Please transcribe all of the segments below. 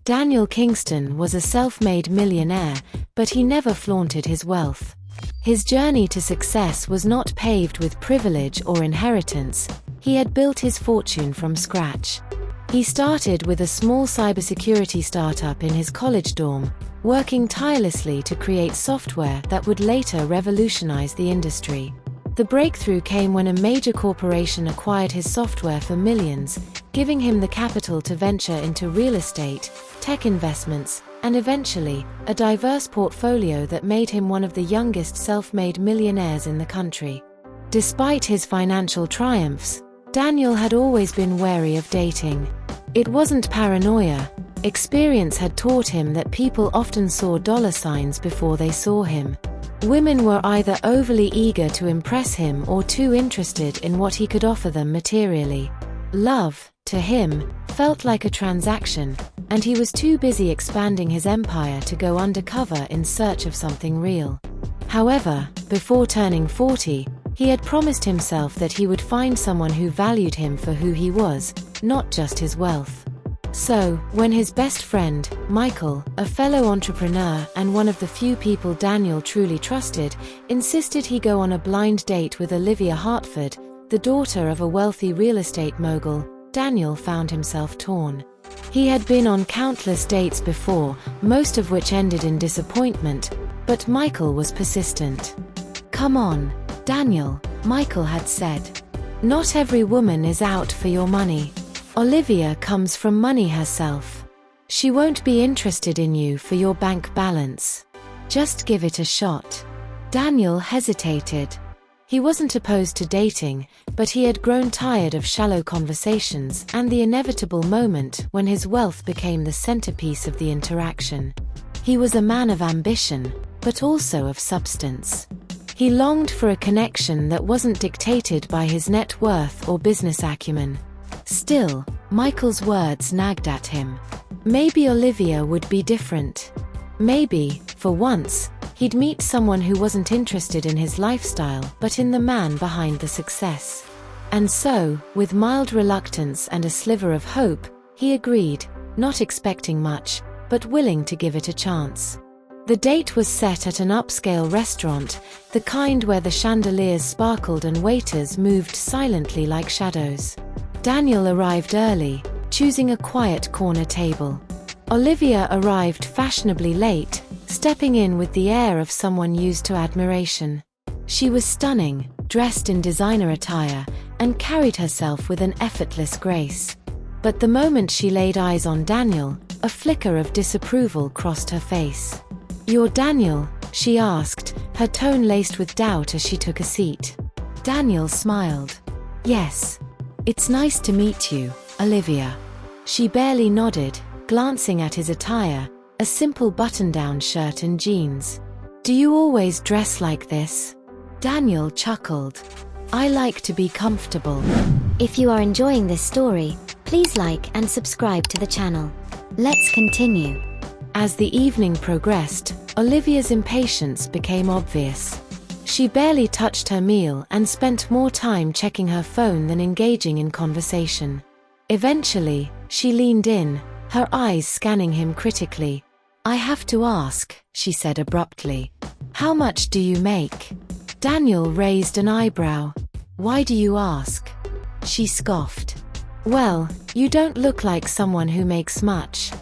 Daniel Kingston was a self-made millionaire, but he never flaunted his wealth. His journey to success was not paved with privilege or inheritance. He had built his fortune from scratch. He started with a small cybersecurity startup in his college dorm, working tirelessly to create software that would later revolutionize the industry. The breakthrough came when a major corporation acquired his software for millions, giving him the capital to venture into real estate, tech investments, and eventually, a diverse portfolio that made him one of the youngest self-made millionaires in the country. Despite his financial triumphs, Daniel had always been wary of dating. It wasn't paranoia. Experience had taught him that people often saw dollar signs before they saw him. Women were either overly eager to impress him or too interested in what he could offer them materially. Love, to him, felt like a transaction, and he was too busy expanding his empire to go undercover in search of something real. However, before turning 40, he had promised himself that he would find someone who valued him for who he was, not just his wealth. So, when his best friend, Michael, a fellow entrepreneur and one of the few people Daniel truly trusted, insisted he go on a blind date with Olivia Hartford, the daughter of a wealthy real estate mogul, Daniel found himself torn. He had been on countless dates before, most of which ended in disappointment, but Michael was persistent. "Come on, Daniel," Michael had said. "Not every woman is out for your money. Olivia comes from money herself. She won't be interested in you for your bank balance. Just give it a shot." Daniel hesitated. He wasn't opposed to dating, but he had grown tired of shallow conversations and the inevitable moment when his wealth became the centerpiece of the interaction. He was a man of ambition, but also of substance. He longed for a connection that wasn't dictated by his net worth or business acumen. Still, Michael's words nagged at him. Maybe Olivia would be different. Maybe, for once, he'd meet someone who wasn't interested in his lifestyle but in the man behind the success. And so, with mild reluctance and a sliver of hope, he agreed, not expecting much, but willing to give it a chance. The date was set at an upscale restaurant, the kind where the chandeliers sparkled and waiters moved silently like shadows. Daniel arrived early, choosing a quiet corner table. Olivia arrived fashionably late, stepping in with the air of someone used to admiration. She was stunning, dressed in designer attire, and carried herself with an effortless grace. But the moment she laid eyes on Daniel, a flicker of disapproval crossed her face. "You're Daniel?" she asked, her tone laced with doubt as she took a seat. Daniel smiled. "Yes. It's nice to meet you, Olivia." She barely nodded, glancing at his attire, a simple button-down shirt and jeans. "Do you always dress like this?" Daniel chuckled. "I like to be comfortable." If you are enjoying this story, please like and subscribe to the channel. Let's continue. As the evening progressed, Olivia's impatience became obvious. She barely touched her meal and spent more time checking her phone than engaging in conversation. Eventually, she leaned in, her eyes scanning him critically. "I have to ask," she said abruptly. "How much do you make?" Daniel raised an eyebrow. "Why do you ask?" She scoffed. "Well, you don't look like someone who makes much.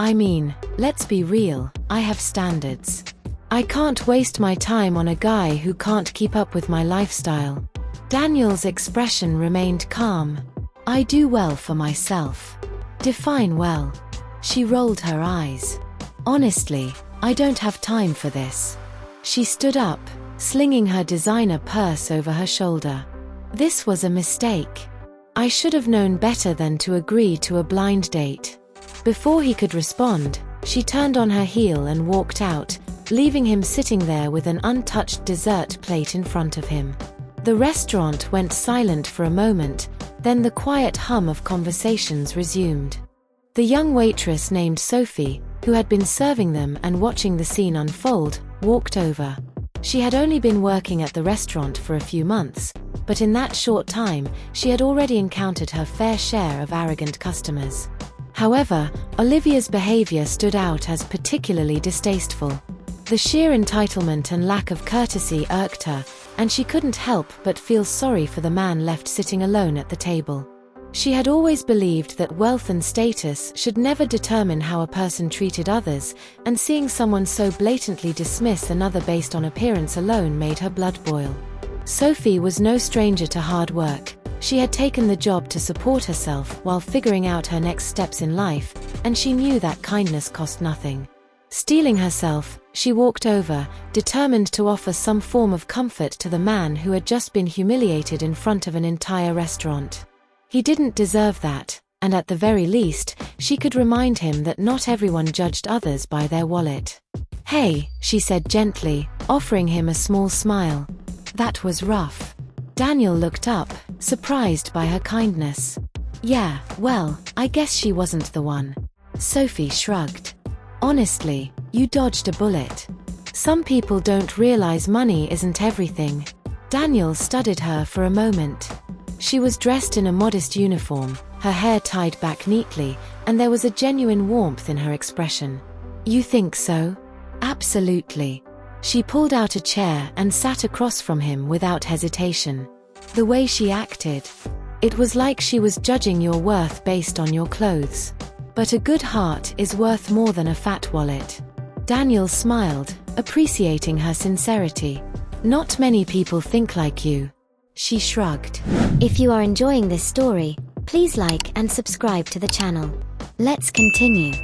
I mean, let's be real, I have standards. I can't waste my time on a guy who can't keep up with my lifestyle." Daniel's expression remained calm. "I do well for myself." "Define well." She rolled her eyes. "Honestly, I don't have time for this." She stood up, slinging her designer purse over her shoulder. This was a mistake. "I should have known better than to agree to a blind date." Before he could respond, she turned on her heel and walked out, leaving him sitting there with an untouched dessert plate in front of him. The restaurant went silent for a moment, then the quiet hum of conversations resumed. The young waitress named Sophie, who had been serving them and watching the scene unfold, walked over. She had only been working at the restaurant for a few months, but in that short time, she had already encountered her fair share of arrogant customers. However, Olivia's behavior stood out as particularly distasteful. The sheer entitlement and lack of courtesy irked her, and she couldn't help but feel sorry for the man left sitting alone at the table. She had always believed that wealth and status should never determine how a person treated others, and seeing someone so blatantly dismiss another based on appearance alone made her blood boil. Sophie was no stranger to hard work. She had taken the job to support herself while figuring out her next steps in life, and she knew that kindness cost nothing. Steeling herself, she walked over, determined to offer some form of comfort to the man who had just been humiliated in front of an entire restaurant. He didn't deserve that, and at the very least, she could remind him that not everyone judged others by their wallet. "Hey," she said gently, offering him a small smile. "That was rough." Daniel looked up, surprised by her kindness. "Yeah, well, I guess she wasn't the one." Sophie shrugged. "Honestly, you dodged a bullet. Some people don't realize money isn't everything." Daniel studied her for a moment. She was dressed in a modest uniform, her hair tied back neatly, and there was a genuine warmth in her expression. "You think so?" "Absolutely." She pulled out a chair and sat across from him without hesitation. The way she acted, it was like she was judging your worth based on your clothes. But a good heart is worth more than a fat wallet. Daniel smiled, appreciating her sincerity. "Not many people think like you." She shrugged. If you are enjoying this story, please like and subscribe to the channel. Let's continue.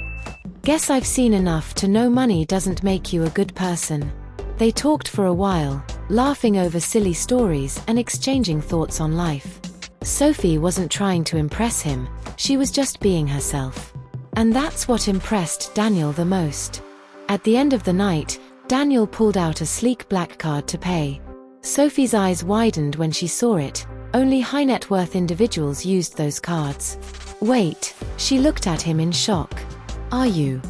"Guess I've seen enough to know money doesn't make you a good person." They talked for a while, laughing over silly stories and exchanging thoughts on life. Sophie wasn't trying to impress him, she was just being herself. And that's what impressed Daniel the most. At the end of the night, Daniel pulled out a sleek black card to pay. Sophie's eyes widened when she saw it. Only high-net-worth individuals used those cards. "Wait," she looked at him in shock. "Are you?"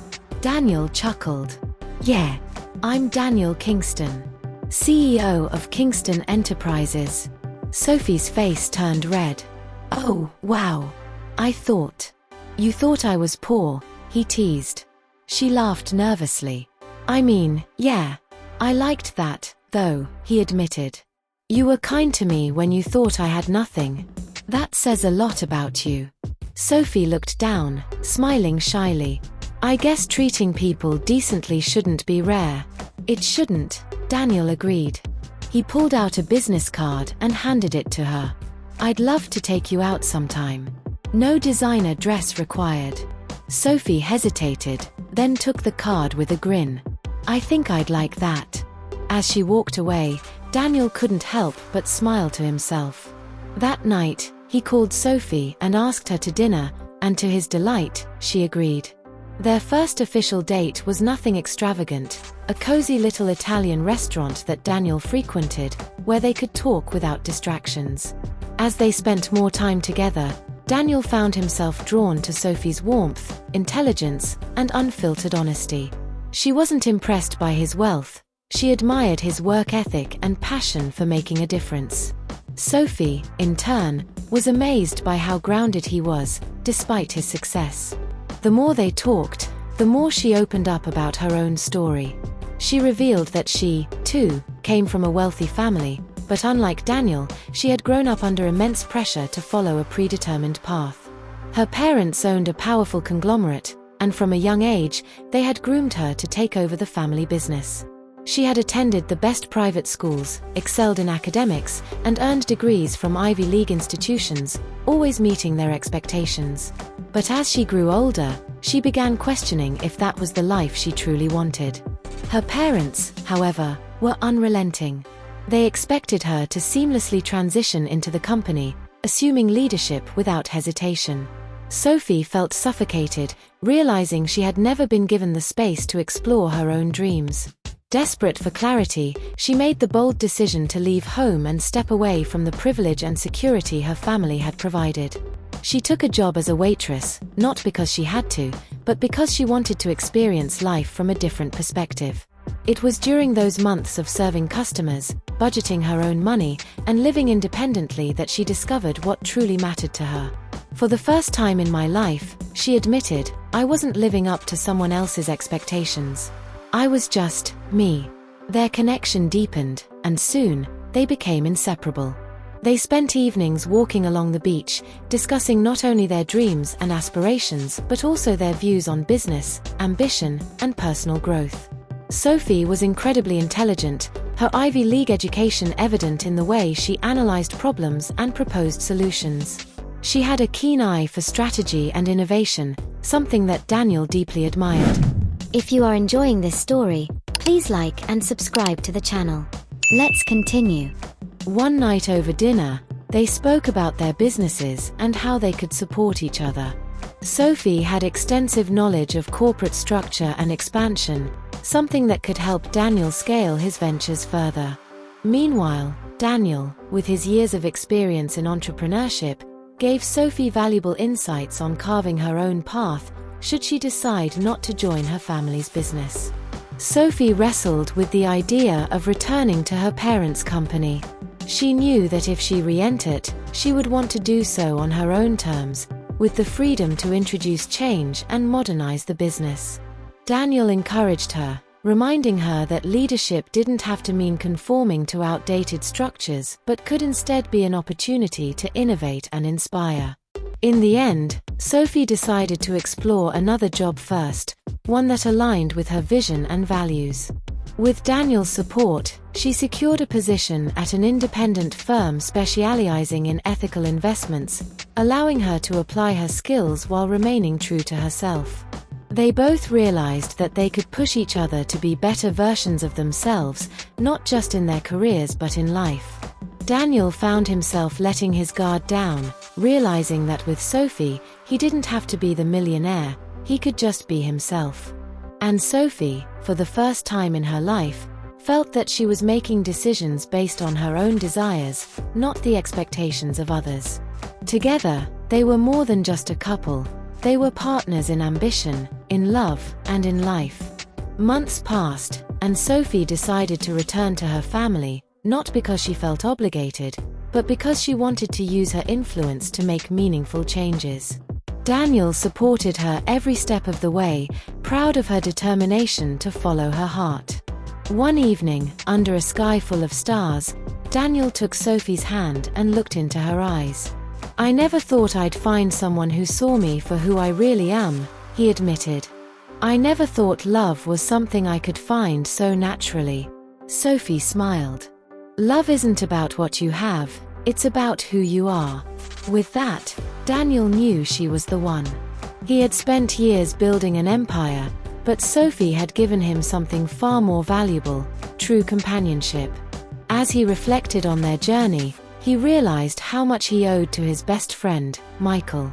Daniel chuckled. "Yeah. I'm Daniel Kingston, CEO of Kingston Enterprises." Sophie's face turned red. "Oh, wow. I thought. You thought I was poor," he teased. She laughed nervously. "I mean, yeah. I liked that, though," he admitted. "You were kind to me when you thought I had nothing. That says a lot about you." Sophie looked down, smiling shyly. "I guess treating people decently shouldn't be rare." "It shouldn't," Daniel agreed. He pulled out a business card and handed it to her. "I'd love to take you out sometime. No designer dress required." Sophie hesitated, then took the card with a grin. "I think I'd like that." As she walked away, Daniel couldn't help but smile to himself. That night, he called Sophie and asked her to dinner, and to his delight, she agreed. Their first official date was nothing extravagant, a cozy little Italian restaurant that Daniel frequented, where they could talk without distractions. As they spent more time together, Daniel found himself drawn to Sophie's warmth, intelligence, and unfiltered honesty. She wasn't impressed by his wealth. She admired his work ethic and passion for making a difference. Sophie, in turn, was amazed by how grounded he was, despite his success. The more they talked, the more she opened up about her own story. She revealed that she, too, came from a wealthy family, but unlike Daniel, she had grown up under immense pressure to follow a predetermined path. Her parents owned a powerful conglomerate, and from a young age, they had groomed her to take over the family business. She had attended the best private schools, excelled in academics, and earned degrees from Ivy League institutions, always meeting their expectations. But as she grew older, she began questioning if that was the life she truly wanted. Her parents, however, were unrelenting. They expected her to seamlessly transition into the company, assuming leadership without hesitation. Sophie felt suffocated, realizing she had never been given the space to explore her own dreams. Desperate for clarity, she made the bold decision to leave home and step away from the privilege and security her family had provided. She took a job as a waitress, not because she had to, but because she wanted to experience life from a different perspective. It was during those months of serving customers, budgeting her own money, and living independently that she discovered what truly mattered to her. For the first time in my life, she admitted, I wasn't living up to someone else's expectations. I was just me. Their connection deepened, and soon, they became inseparable. They spent evenings walking along the beach, discussing not only their dreams and aspirations but also their views on business, ambition, and personal growth. Sophie was incredibly intelligent, her Ivy League education evident in the way she analyzed problems and proposed solutions. She had a keen eye for strategy and innovation, something that Daniel deeply admired. If you are enjoying this story, please like and subscribe to the channel. Let's continue. One night over dinner, they spoke about their businesses and how they could support each other. Sophie had extensive knowledge of corporate structure and expansion, something that could help Daniel scale his ventures further. Meanwhile, Daniel, with his years of experience in entrepreneurship, gave Sophie valuable insights on carving her own path should she decide not to join her family's business. Sophie wrestled with the idea of returning to her parents' company. She knew that if she re-entered, she would want to do so on her own terms, with the freedom to introduce change and modernize the business. Daniel encouraged her, reminding her that leadership didn't have to mean conforming to outdated structures but could instead be an opportunity to innovate and inspire. In the end, Sophie decided to explore another job first, one that aligned with her vision and values. With Daniel's support, she secured a position at an independent firm specializing in ethical investments, allowing her to apply her skills while remaining true to herself. They both realized that they could push each other to be better versions of themselves, not just in their careers but in life. Daniel found himself letting his guard down, realizing that with Sophie, he didn't have to be the millionaire, he could just be himself. And Sophie, for the first time in her life, felt that she was making decisions based on her own desires, not the expectations of others. Together, they were more than just a couple. They were partners in ambition, in love, and in life. Months passed, and Sophie decided to return to her family, not because she felt obligated, but because she wanted to use her influence to make meaningful changes. Daniel supported her every step of the way, proud of her determination to follow her heart. One evening, under a sky full of stars, Daniel took Sophie's hand and looked into her eyes. I never thought I'd find someone who saw me for who I really am, he admitted. I never thought love was something I could find so naturally. Sophie smiled. Love isn't about what you have, it's about who you are. With that, Daniel knew she was the one. He had spent years building an empire, but Sophie had given him something far more valuable, true companionship. As he reflected on their journey, he realized how much he owed to his best friend, Michael.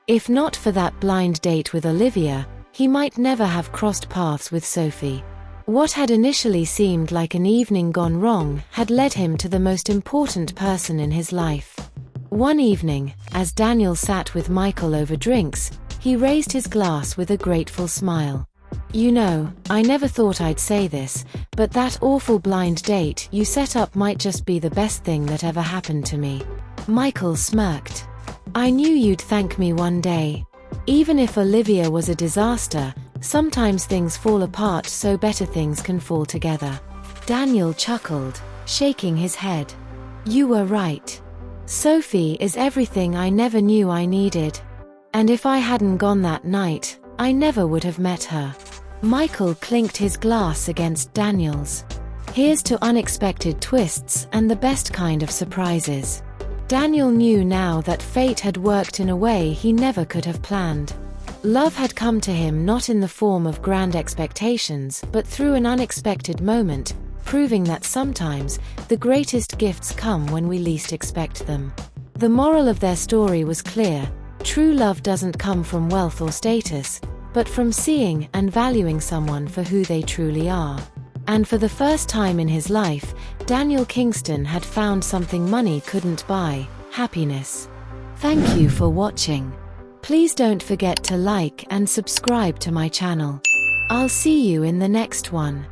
If not for that blind date with Olivia, he might never have crossed paths with Sophie. What had initially seemed like an evening gone wrong had led him to the most important person in his life. One evening, as Daniel sat with Michael over drinks, he raised his glass with a grateful smile. You know, I never thought I'd say this, but that awful blind date you set up might just be the best thing that ever happened to me. Michael smirked. I knew you'd thank me one day. Even if Olivia was a disaster, sometimes things fall apart so better things can fall together. Daniel chuckled, shaking his head. You were right. Sophie is everything I never knew I needed. And if I hadn't gone that night, I never would have met her. Michael clinked his glass against Daniel's. Here's to unexpected twists and the best kind of surprises. Daniel knew now that fate had worked in a way he never could have planned. Love had come to him not in the form of grand expectations but through an unexpected moment, proving that sometimes the greatest gifts come when we least expect them. The moral of their story was clear. True love doesn't come from wealth or status, but from seeing and valuing someone for who they truly are. And for the first time in his life, Daniel Kingston had found something money couldn't buy: happiness. Thank you for watching. Please don't forget to like and subscribe to my channel. I'll see you in the next one.